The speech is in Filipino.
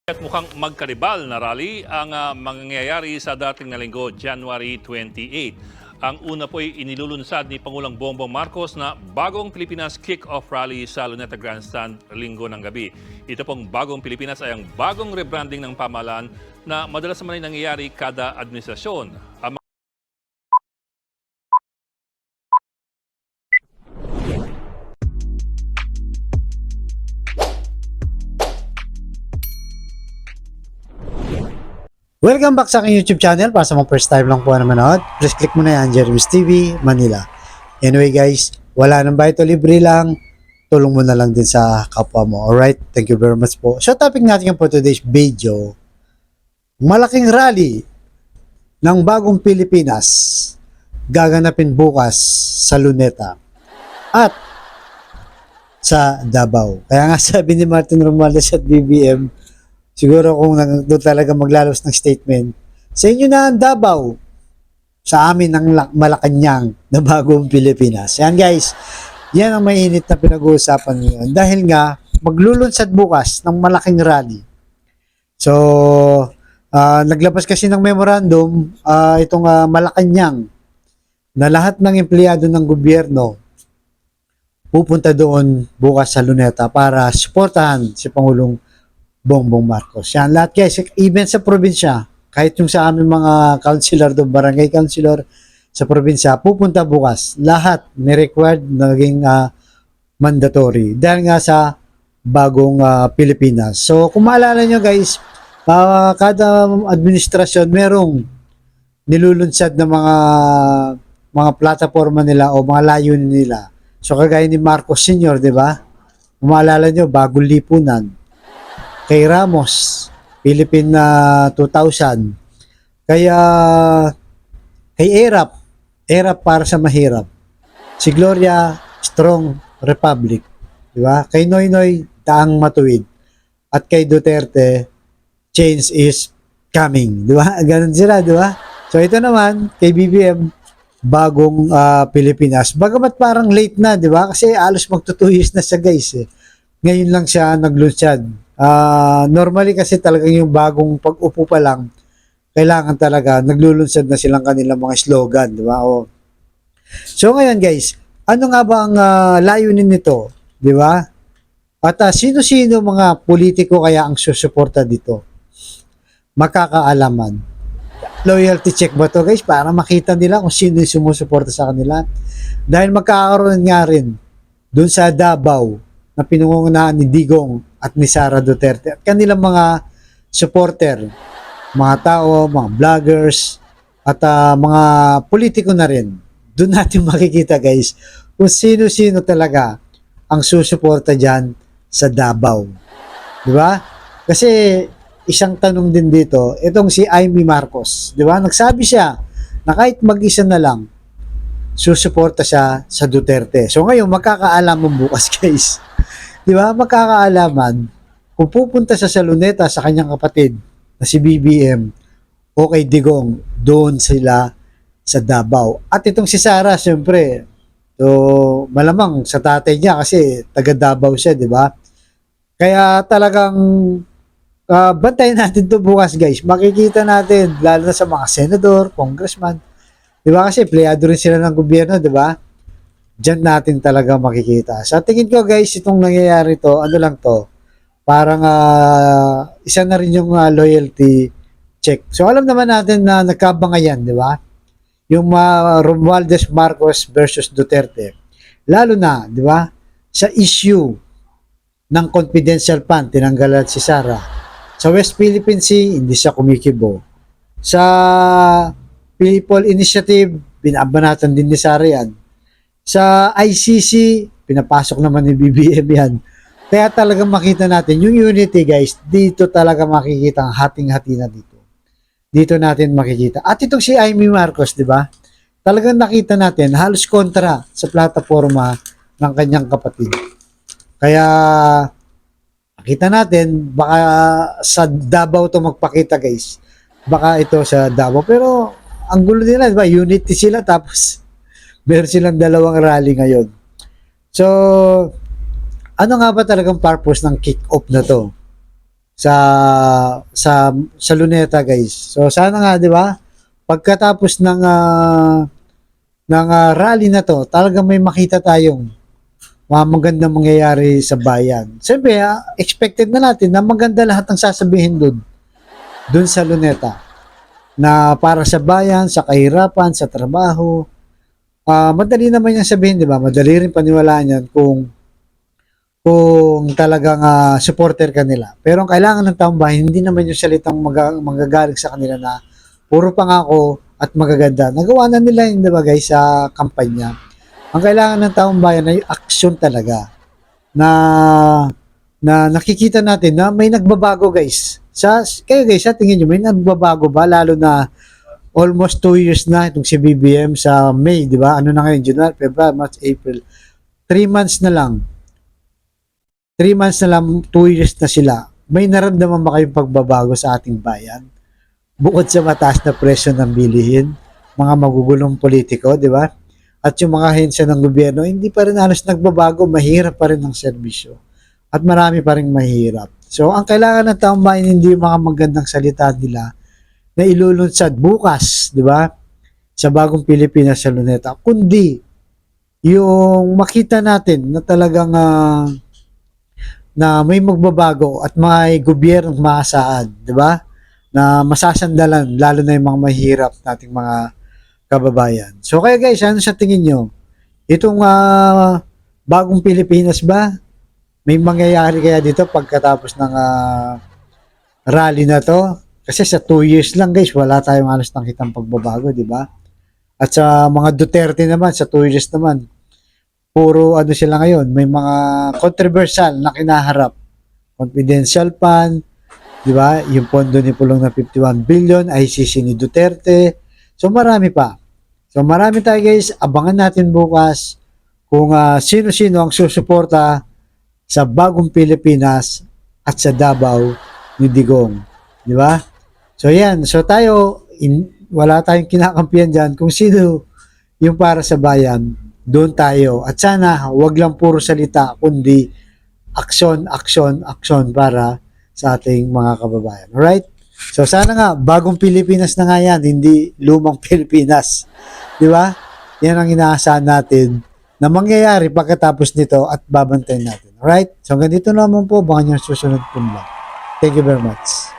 At mukhang magkaribal na rally ang mangyayari sa dating na linggo, January 28. Ang una po ay inilulunsad ni Pangulong Bongbong Marcos na bagong Pilipinas kick-off rally sa Luneta Grandstand linggo ng gabi. Ito pong bagong Pilipinas ay ang bagong rebranding ng pamahalaan na madalas naman ay nangyayari kada administrasyon. Welcome back sa aking YouTube channel. Para sa mga first time lang po na manood, please click mo na yan, Jeremy's TV, Manila. Anyway guys, wala nang bayad o libre lang, tulong mo na lang din sa kapwa mo. Alright, thank you very much po. So topic natin po today's video, malaking rally ng bagong Pilipinas gaganapin bukas sa Luneta at sa Davao. Kaya nga sabi ni Martin Romualdez at BBM, siguro kung doon talaga maglalos ng statement, sa inyo na ang Davao, sa amin ang Malacanang na bagong Pilipinas. Yan guys, yan ang mainit na pinag-uusapan ngayon. Dahil nga, maglulunsad bukas ng malaking rally. So, naglabas kasi ng memorandum, itong Malacanang, na lahat ng empleyado ng gobyerno pupunta doon bukas sa Luneta para suportahan si Pangulong Bongbong Marcos. Yan, lahat guys, even sa probinsya, kahit yung sa aming mga councilor doon, barangay councilor sa probinsya, pupunta bukas. Lahat may required na naging mandatory dahil nga sa bagong Pilipinas. So, kung maalala nyo guys, kada administrasyon merong nilulunsad na mga plataforma nila o mga layunin nila. So, kagaya ni Marcos Sr., di ba? Kung maalala nyo, bagong lipunan. Kay Ramos, Philippine 2000. Kaya kay ERAP para sa mahirap. Si Gloria, Strong Republic, di ba? Kay Noynoy, Daang Matuwid. At kay Duterte, change is coming, di ba? Ganun sila, di ba? So ito naman kay BBM, bagong Pilipinas. Bagamat parang late na, di ba? Kasi alos magto 2 years na siya guys. Ngayon lang siya naglunsad. Normally kasi talagang yung bagong pag-upo pa lang, kailangan talaga naglulunsad na silang kanilang mga slogan, di ba? So ngayon guys, ano nga ba ang layunin nito, di ba? At sino-sino mga politiko kaya ang susuporta dito? Makakaalaman. Loyalty check ba to guys? Para makita nila kung sino yung sumusuporta sa kanila. Dahil magkakaroon nga rin dun sa Davao na pinungunahan ni Digong at ni Sara Duterte at kanilang mga supporter, mga tao, mga vloggers at mga politiko na rin. Doon natin makikita guys kung sino-sino talaga ang susuporta dyan sa Davao. Di ba? Kasi isang tanong din dito, itong si Amy Marcos, di ba? Nagsabi siya na kahit mag-isa na lang, susuporta siya sa Duterte. So ngayon, magkakaalaman bukas guys. Di ba? Magkakaalaman kung pupunta sa Luneta sa kanyang kapatid na si BBM o kay Digong, doon sila sa Davao. At itong si Sara, siyempre, so, malamang sa tatay niya kasi taga Davao siya, di ba? Kaya talagang bantayan natin to bukas guys. Makikita natin, lalo na sa mga senador, congressman, di ba? Kasi empleyado rin sila ng gobyerno, di ba? Diyan natin talaga makikita. Sa tingin ko guys, itong nangyayari to, ano lang to, parang isa na rin yung loyalty check. So alam naman natin na nagkabangayan, di ba? Yung Romualdez Marcos versus Duterte. Lalo na, di ba? Sa issue ng confidential fund, tinanggalan si Sara. Sa West Philippine Sea, hindi siya kumikibo. Sa People Initiative, binabanatan din ni Sara yan. Sa ICC, pinapasok naman ni BBM yan. Kaya talagang makita natin yung unity guys, dito talaga makikita ang hating-hati na dito. Dito natin makikita. At itong si Amy Marcos, di ba? Talagang nakita natin halos kontra sa plataforma ng kanyang kapatid. Kaya makita natin, baka sa Davao to magpakita guys. Baka ito sa Davao. Pero ang gulo nila, di ba? Unity sila tapos meron silang dalawang rally ngayon. So, ano nga ba talagang purpose ng kick-off na to? sa sa Luneta, guys. So sana nga, 'di ba? Pagkatapos ng rally na 'to, talagang may makita tayong mga magandang mangyayari sa bayan. Siyempre, expected na natin na maganda lahat ng sasabihin doon sa Luneta na para sa bayan, sa kahirapan, sa trabaho. Madali naman yung sabihin, 'di ba? Madali rin paniwalaan 'yan kung talagang supporter ka nila. Pero ang kailangan ng taong bayan, hindi naman yung salitang magagaling sa kanila na puro pangako at magaganda. Nagawa na nila yun, di ba guys, sa kampanya. Ang kailangan ng taong bayan ay aksyon talaga na nakikita natin na may nagbabago, guys. Kayo guys, sa tingin nyo, may nagbabago ba? Lalo na almost 2 years na itong si BBM sa May, di ba? Ano na ngayon? January, February, March, April. 3 months na lang. 3 months na lang, 2 years na sila. May naramdaman ba kayong pagbabago sa ating bayan? Bukod sa mataas na presyo ng bilihin, mga magugulong politiko, di ba? At yung mga ahensya ng gobyerno, hindi pa rin halos nagbabago, mahirap pa rin ang serbisyo. At marami pa rin mahirap. So, ang kailangan ng taong bayan, hindi yung mga magandang salita nila na ilulunsad bukas, di ba? Sa bagong Pilipinas sa Luneta. Kundi, yung makita natin na talagang na may magbabago at may gobyernong maasahan, di ba? Na masasandalan, lalo na yung mga mahirap nating mga kababayan. So kaya guys, ano sa tingin nyo? Itong bagong Pilipinas ba? May mangyayari kaya dito pagkatapos ng rally na to? Kasi sa 2 years lang guys, wala tayong halos nakitang pagbabago, di ba? At sa mga Duterte naman, sa 2 years naman, puro ano sila ngayon, may mga controversial na kinaharap. Confidential fund, di ba? Yung pondo ni Pulong na 51 billion, ICC ni Duterte. So marami pa. So marami tayo guys, abangan natin bukas kung sino-sino ang susuporta sa bagong Pilipinas at sa Davao ni Digong. Di ba? So yan, so tayo, wala tayong kinakampihan dyan kung sino yung para sa bayan, doon tayo. At sana, wag lang puro salita, kundi aksyon, aksyon, aksyon para sa ating mga kababayan. Alright? So sana nga, bagong Pilipinas na nga yan, hindi lumang Pilipinas. Di ba? Yan ang inaasahan natin na mangyayari pagkatapos nito at babantayan natin. Alright? So hanggang dito naman po, baka nyo susunod po lang. Thank you very much.